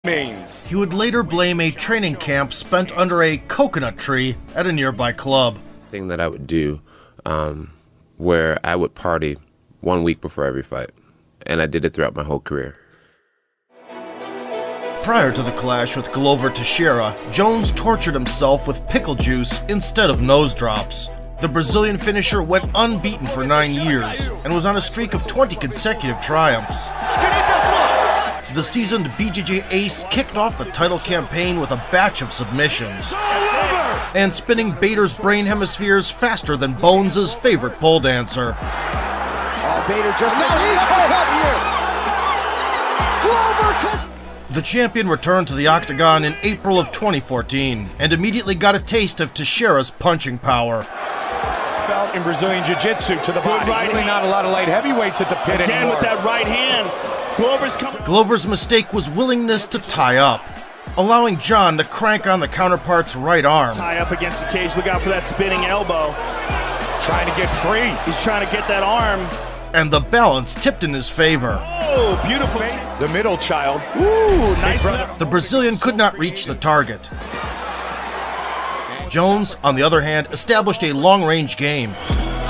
He would later blame a training camp spent under a coconut tree at a nearby club. Thing that I would do where I would party 1 week before every fight, and I did it throughout my whole career. Prior to the clash with Glover Teixeira, Jones tortured himself with pickle juice instead of nose drops. The Brazilian finisher went unbeaten for 9 years and was on a streak of 20 consecutive triumphs. The seasoned BJJ ace kicked off the title campaign with a batch of submissions and spinning Bader's brain hemispheres faster than Bones' favorite pole dancer. Bader just The champion returned to the octagon in April of 2014 and immediately got a taste of Teixeira's punching power. Belt in Brazilian Jiu-Jitsu to the body. Really not a lot of light heavyweights at the pit again anymore. With that right hand. Glover's mistake was willingness to tie up, allowing John to crank on the counterpart's right arm. Tie up against the cage, look out for that spinning elbow. Trying to get free. He's trying to get that arm. And the balance tipped in his favor. Oh, beautiful. The middle child. Ooh, nice left. The Brazilian could not reach the target. Jones, on the other hand, established a long-range game.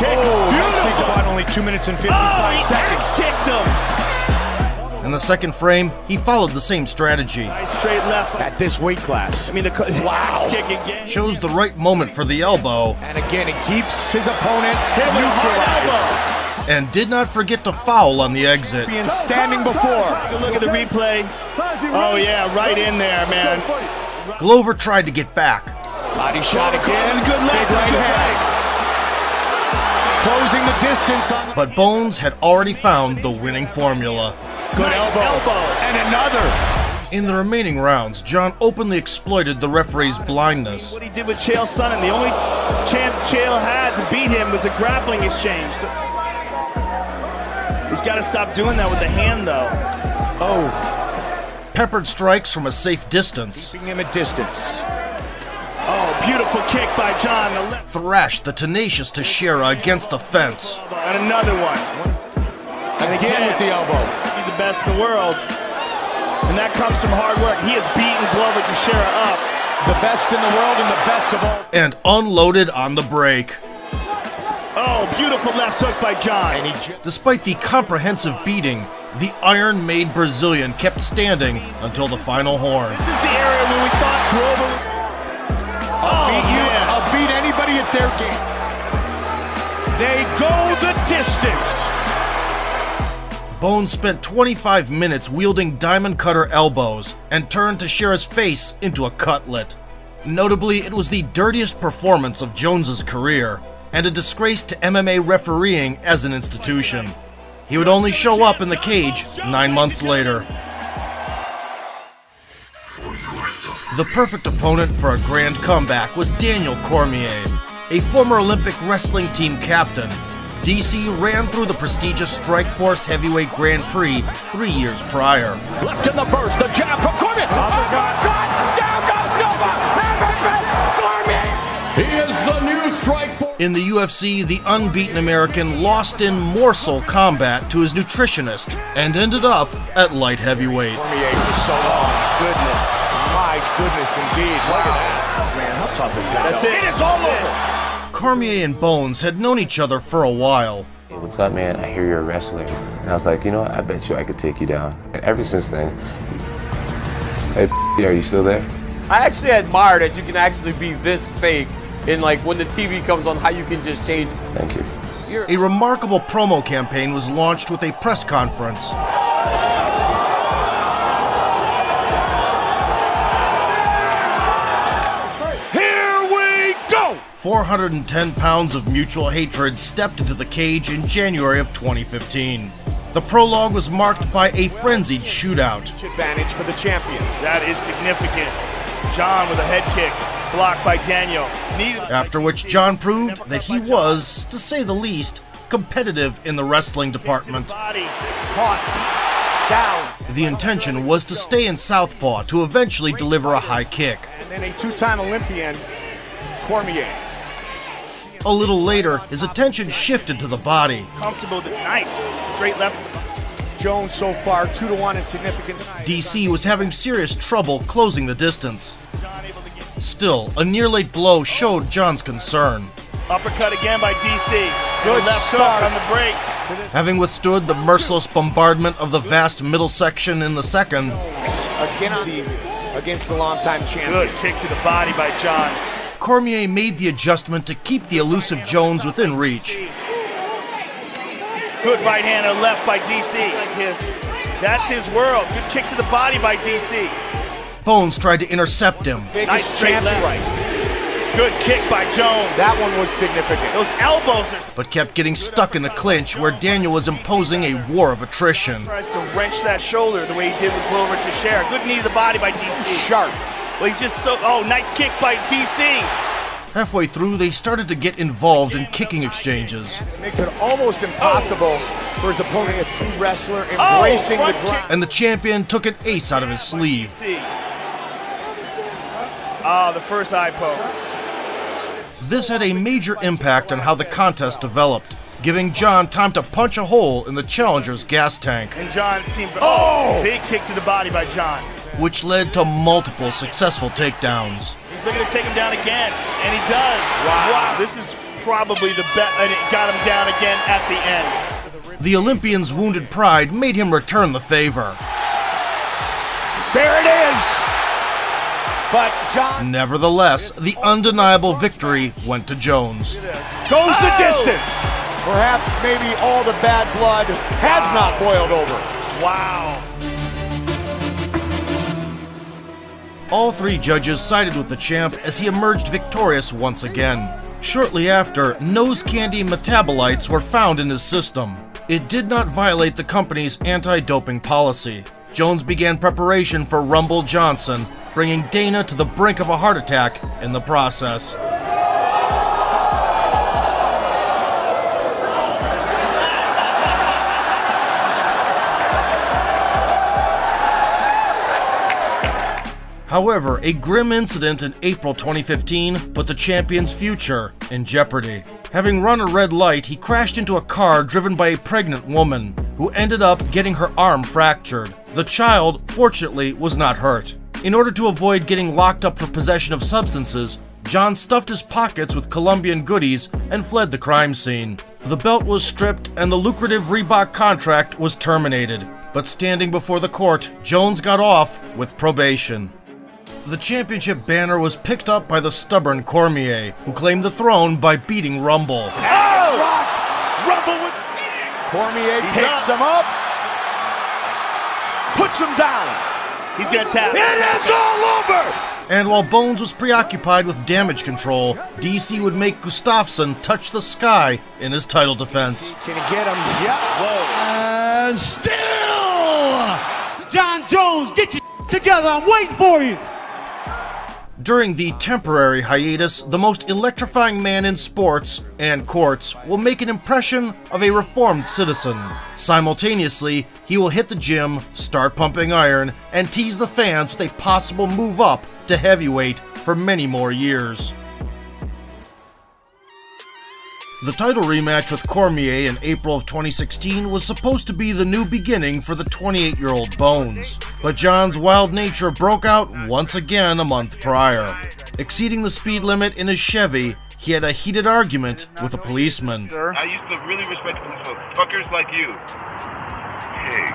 Nicely done. Only 2 minutes and 55 seconds. Kicked him. In the second frame, he followed the same strategy. Nice straight left. At this weight class. I mean, the wow. kick again. Chose the right moment for the elbow. And again, it keeps his opponent neutralized. And did not forget to foul on the exit. Being standing before. Look at the replay. Oh yeah, right in there, man. Glover tried to get back. Body shot again. Good left. Big right hand. Closing the distance on. But Bones had already found the winning formula. Good nice elbows. And another. In the remaining rounds, John openly exploited the referee's blindness. What he did with Chael Sonnen, the only chance Chael had to beat him was a grappling exchange. He's got to stop doing that with the hand, though. Oh. Peppered strikes from a safe distance. Keeping him at distance. Oh, beautiful kick by John. The left. Thrashed the tenacious Teixeira against the fence. And another one. And again with the elbow. He's the best in the world. And that comes from hard work. He has beaten Glover Teixeira up. The best in the world and the best of all. And unloaded on the break. Oh, beautiful left hook by John. Despite the comprehensive beating, the iron-made Brazilian kept standing until the final horn. This is the area where we thought Glover... I'll beat anybody at their game. They go the distance. Bones spent 25 minutes wielding diamond cutter elbows and turned Teixeira's face into a cutlet. Notably, it was the dirtiest performance of Jones's career and a disgrace to MMA refereeing as an institution. He would only show up in the cage 9 months later. The perfect opponent for a grand comeback was Daniel Cormier, a former Olympic wrestling team captain. DC ran through the prestigious Strikeforce Heavyweight Grand Prix 3 years prior. Left in the first, the jab from Cormier. Uppercut, down goes Silva. Cormier. He is the new Strikeforce. In the UFC, the unbeaten American lost in morsel combat to his nutritionist and ended up at light heavyweight. Cormier for so long. Goodness. My goodness indeed. Look at that. Man, how tough is that? That's it. It is all over. Cormier and Bones had known each other for a while. Hey, what's up, man? I hear you're a wrestler. And I was like, you know what? I bet you I could take you down. And ever since then, hey, are you still there? I actually admire that you can actually be this fake and like when the TV comes on, how you can just change. Thank you. A remarkable promo campaign was launched with a press conference. Here we go! 410 pounds of mutual hatred stepped into the cage in January of 2015. The prologue was marked by a frenzied shootout. Advantage for the champion. That is significant. John with a head kick, blocked by Daniel. After which John proved that he was, to say the least, competitive in the wrestling department. Body caught down. The intention was to stay in southpaw to eventually deliver a high kick. And then a two-time Olympian, Cormier. A little later, his attention shifted to the body. Comfortable, nice, straight left. Jones so far, 2-1 in significance. DC was having serious trouble closing the distance. Still, a near-late blow showed John's concern. Uppercut again by DC. Good left start hook on the break. Having withstood the merciless bombardment of the vast middle section in the second, Against the longtime champion. Good kick to the body by John. Cormier made the adjustment to keep the elusive Jones within reach. Good right hand and left by DC. That's his world. Good kick to the body by DC. Bones tried to intercept him, Nice straight left. right. Good kick by Jones. That one was significant. Those elbows are... but kept getting stuck in the clinch where Daniel was imposing a war of attrition. Tries to wrench that shoulder the way he did with Glover Teixeira. Good knee to the body by DC. Sharp. Well, he's just so... Oh, nice kick by DC. Halfway through, they started to get involved in kicking exchanges, Makes it almost impossible for his opponent, a true wrestler, embracing the front ground. and the champion took an ace out of his sleeve. Oh, the first eye poke. This had a major impact on how the contest developed, giving John time to punch a hole in the challenger's gas tank, And John seemed... Oh! Big kick to the body by John. which led to multiple successful takedowns. He's looking to take him down again, and he does. Wow. This is probably the best, and it got him down again at the end. The Olympian's wounded pride made him return the favor. There it is! But John Nevertheless, the undeniable victory went to Jones. goes the distance. Perhaps maybe all the bad blood has not boiled over. Wow. All three judges sided with the champ as he emerged victorious once again. Shortly after, nose candy metabolites were found in his system. It did not violate the company's anti-doping policy. Jones began preparation for Rumble Johnson, bringing Dana to the brink of a heart attack in the process. However, a grim incident in April 2015 put the champion's future in jeopardy. Having run a red light, he crashed into a car driven by a pregnant woman, who ended up getting her arm fractured. The child, fortunately, was not hurt. In order to avoid getting locked up for possession of substances, John stuffed his pockets with Colombian goodies and fled the crime scene. The belt was stripped and the lucrative Reebok contract was terminated. But standing before the court, Jones got off with probation. The championship banner was picked up by the stubborn Cormier, who claimed the throne by beating Rumble. It's rocked. Rumble with Cormier picks him up, puts him down. He's going to tap. It is all over. And while Bones was preoccupied with damage control, DC would make Gustafsson touch the sky in his title defense. Can he get him? Yep. Whoa. And still, John Jones, get your together. I'm waiting for you. During the temporary hiatus, the most electrifying man in sports and courts will make an impression of a reformed citizen. Simultaneously, he will hit the gym, start pumping iron, and tease the fans with a possible move up to heavyweight for many more years. The title rematch with Cormier in April of 2016 was supposed to be the new beginning for the 28-year-old Bones. But John's wild nature broke out once again a month prior. Exceeding the speed limit in his Chevy, he had a heated argument with a policeman. I used to really respect police folks. Fuckers like you. Hey,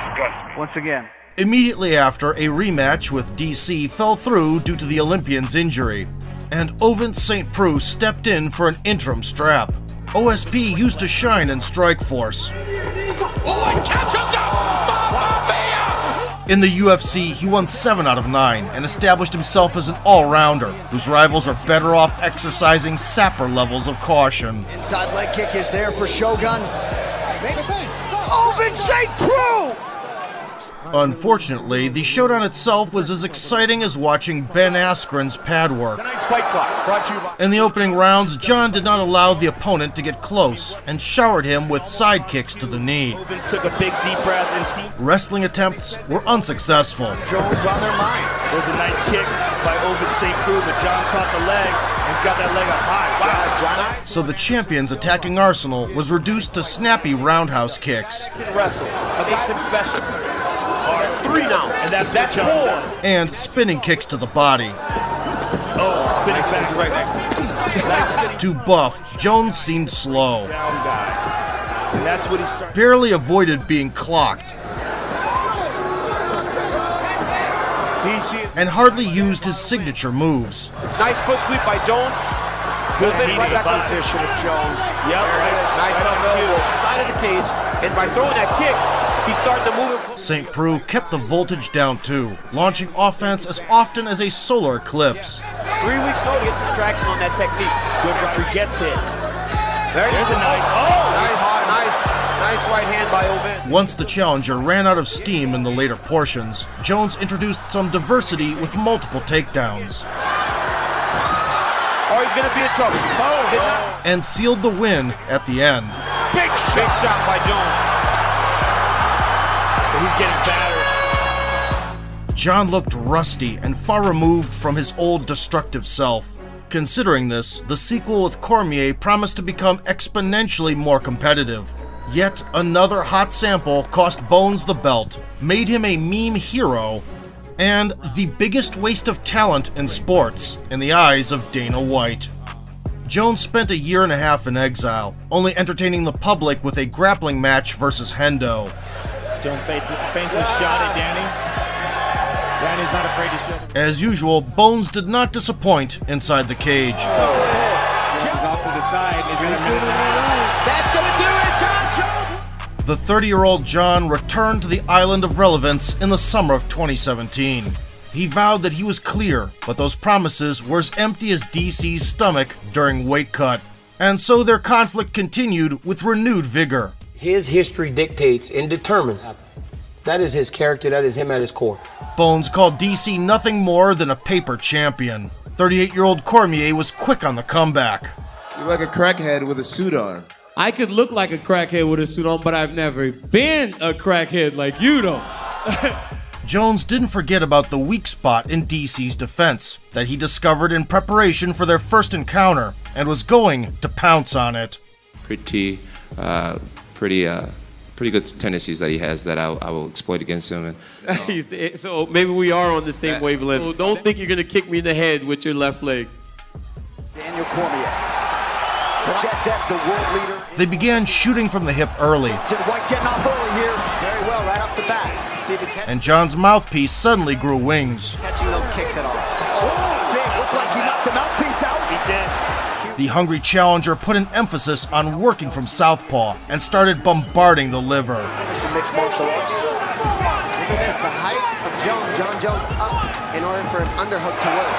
disgust me. Once again. Immediately after, a rematch with DC fell through due to the Olympian's injury, and Ovent St. Preux stepped in for an interim strap. OSP used to shine in Strikeforce. Oh, and catches up! Mamma mia! In the UFC, he won 7 out of 9 and established himself as an all-rounder, whose rivals are better off exercising sapper levels of caution. Inside leg kick is there for Shogun. Ovent St. Preux! Unfortunately, the showdown itself was as exciting as watching Ben Askren's pad work. Tonight's Fight Clock brought to you by... In the opening rounds, John did not allow the opponent to get close and showered him with side kicks to the knee. Owens took a big deep breath and see Wrestling attempts were unsuccessful. Jones on their mind. it was a nice kick by Ovid St. Preux, but John caught the leg and he's got that leg up high. Wow, John. So the champion's attacking arsenal was reduced to snappy roundhouse kicks Can wrestle. What makes him special? That's 3 now. And that's That's what 4. John does. and spinning kicks to the body. Oh, spinning back right next to him. Nice spinning To Buff, Jones seemed slow, down guy. And that's what he started. barely avoided being clocked, and hardly used his signature moves. Nice foot sweep by Jones. Good Movement knee right to the back on body. position of Jones. Yep, Nice right up on cue. elbow, side of the cage, and by throwing that kick, he's starting to move it. St. Preux kept the voltage down too, launching offense as often as a solar eclipse. 3 weeks ago to get some traction on that technique. Good referee gets hit. There's a nice. Oh, nice right hand by Ovid. Once the challenger ran out of steam in the later portions, Jones introduced some diversity with multiple takedowns Or he's going to be in trouble. Oh, did not. and sealed the win at the end. Big shot by Jones. he's getting battered. John looked rusty and far removed from his old destructive self. Considering this, the sequel with Cormier promised to become exponentially more competitive. Yet another hot sample cost Bones the belt, made him a meme hero, and the biggest waste of talent in sports in the eyes of Dana White. Jones spent a year and a half in exile, only entertaining the public with a grappling match versus Hendo. Jones feints a shot at Danny. Danny's not afraid to show. As usual, Bones did not disappoint inside the cage. Jones is off to the side. And he's got a minute and a half. That's going to do it, John Jones. The 30-year-old John returned to the island of relevance in the summer of 2017. He vowed that he was clear, but those promises were as empty as DC's stomach during weight cut. And so their conflict continued with renewed vigor. His history dictates and determines. That is his character, that is him at his core. Bones called DC nothing more than a paper champion. 38-year-old Cormier was quick on the comeback. You're like a crackhead with a suit on. I could look like a crackhead with a suit on, but I've never been a crackhead like you don't. Jones didn't forget about the weak spot in DC's defense that he discovered in preparation for their first encounter and was going to pounce on it. Pretty good tendencies that he has that I will exploit against him. And, So maybe we are on the same wavelength. So don't think you're going to kick me in the head with your left leg. Daniel Cormier. Success as the world leader. They began shooting from the hip early, White getting off early here. Very well, right off the bat. Let's see if he catches. and John's mouthpiece suddenly grew wings. Catching those kicks at all. Oh, big. Looked like he knocked the mouthpiece out. He did. The hungry challenger put an emphasis on working from southpaw and started bombarding the liver. Some mixed martial arts. Look at this, the height of Jones. John Jones up in order for an underhook to work.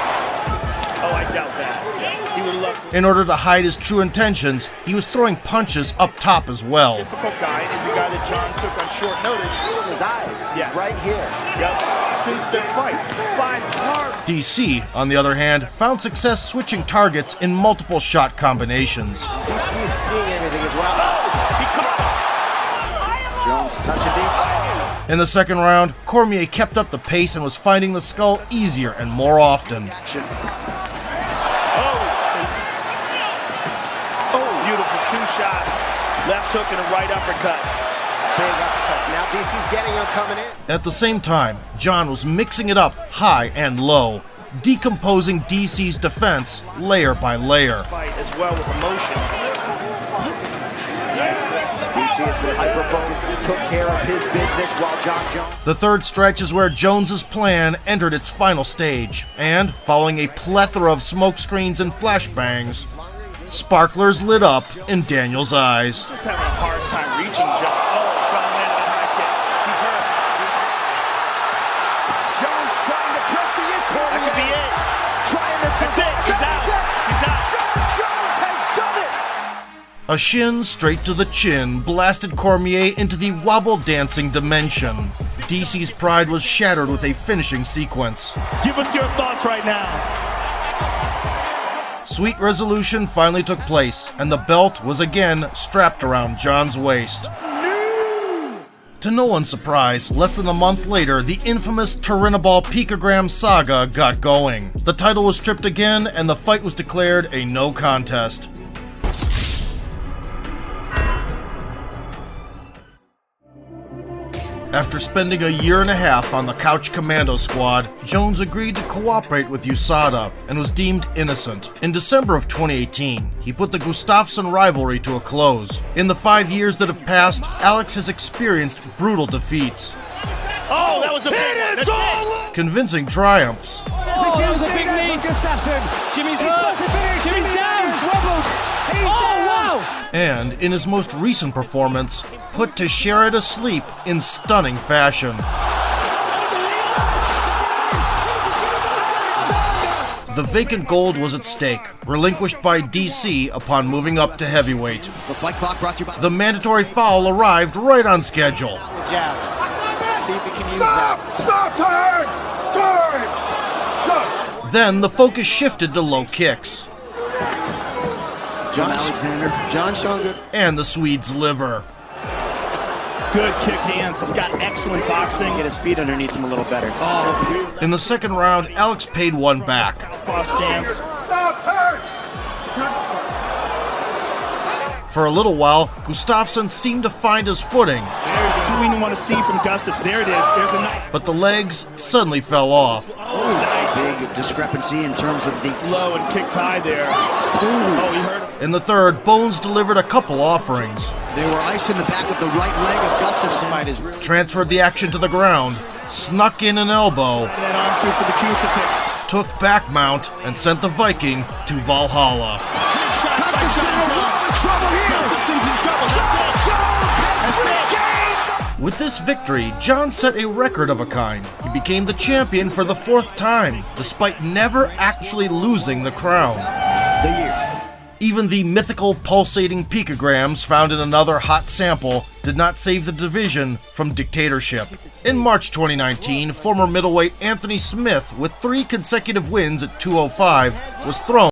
Oh, I doubt that. He would love to. In order to hide his true intentions, he was throwing punches up top as well. Difficult guy is a guy that John took on short notice. His eyes, Yes. right here. Yep. Since their fight, 5 hard. DC, on the other hand, found success switching targets in multiple shot combinations. DC is seeing everything as well. He caught Jones touching deep. In the second round, Cormier kept up the pace and was finding the skull easier and more often. Action. Beautiful 2 shots. Left hook and a right uppercut. Big uppercuts. Now DC's getting him coming in. At the same time, John was mixing it up high and low, decomposing DC's defense layer by layer. Fight as well with emotions. DC has been hyper-focused and took care of his business while John Jones. The third stretch is where Jones's plan entered its final stage, and following a plethora of smokescreens and flashbangs, sparklers lit up in Daniel's eyes. Just having a hard time reaching John. Oh, John landed a high kick. He's hurt. Jones trying to press the issue. That could be it. Trying to That's it. He's out. He's out. John Jones has done it. A shin straight to the chin blasted Cormier into the wobble dancing dimension. DC's pride was shattered with a finishing sequence. Give us your thoughts right now. Sweet resolution finally took place, and the belt was again strapped around John's waist. To no one's surprise, less than a month later, the infamous Turinabol Picogram saga got going. The title was stripped again, and the fight was declared a no contest. After spending a year and a half on the Couch Commando Squad, Jones agreed to cooperate with USADA and was deemed innocent. In December of 2018, he put the Gustafsson rivalry to a close. In the 5 years that have passed, Alex has experienced brutal defeats. Oh, that was a big one. Convincing triumphs. That was a big knee. Jimmy's hurt. Jimmy's down. Oh, wow. And, in his most recent performance, put Teixeira to sleep in stunning fashion. The vacant gold was at stake, relinquished by DC upon moving up to heavyweight. The fight clock brought to you by The mandatory foul arrived right on schedule. jabs. See if he can use that. Then the focus shifted to low kicks. John Alexander. John showing good. And the Swede's liver. Good kick hands. He's got excellent boxing. Get his feet underneath him a little better. Oh, In the second round, Alex paid one back. Off stance. For a little while, Gustafsson seemed to find his footing, That's what we want to see from Gustafsson. There it is. There's a nice but the legs suddenly fell off. big discrepancy in terms of the low and kick tie there. Oh, he hurt him. In the third, Bones delivered a couple offerings, They were icing the back of the right leg of Gustafsson. transferred the action to the ground, snuck in an elbow, That arm through for the crucifix. took back mount, and sent the Viking to Valhalla. Gustafsson's in trouble. With this victory, John set a record of a kind. He became the champion for the 4th time, despite never actually losing the crown. The year. Even the mythical pulsating picograms found in another hot sample did not save the division from dictatorship. In March 2019, former middleweight Anthony Smith, with 3 consecutive wins at 205, was thrown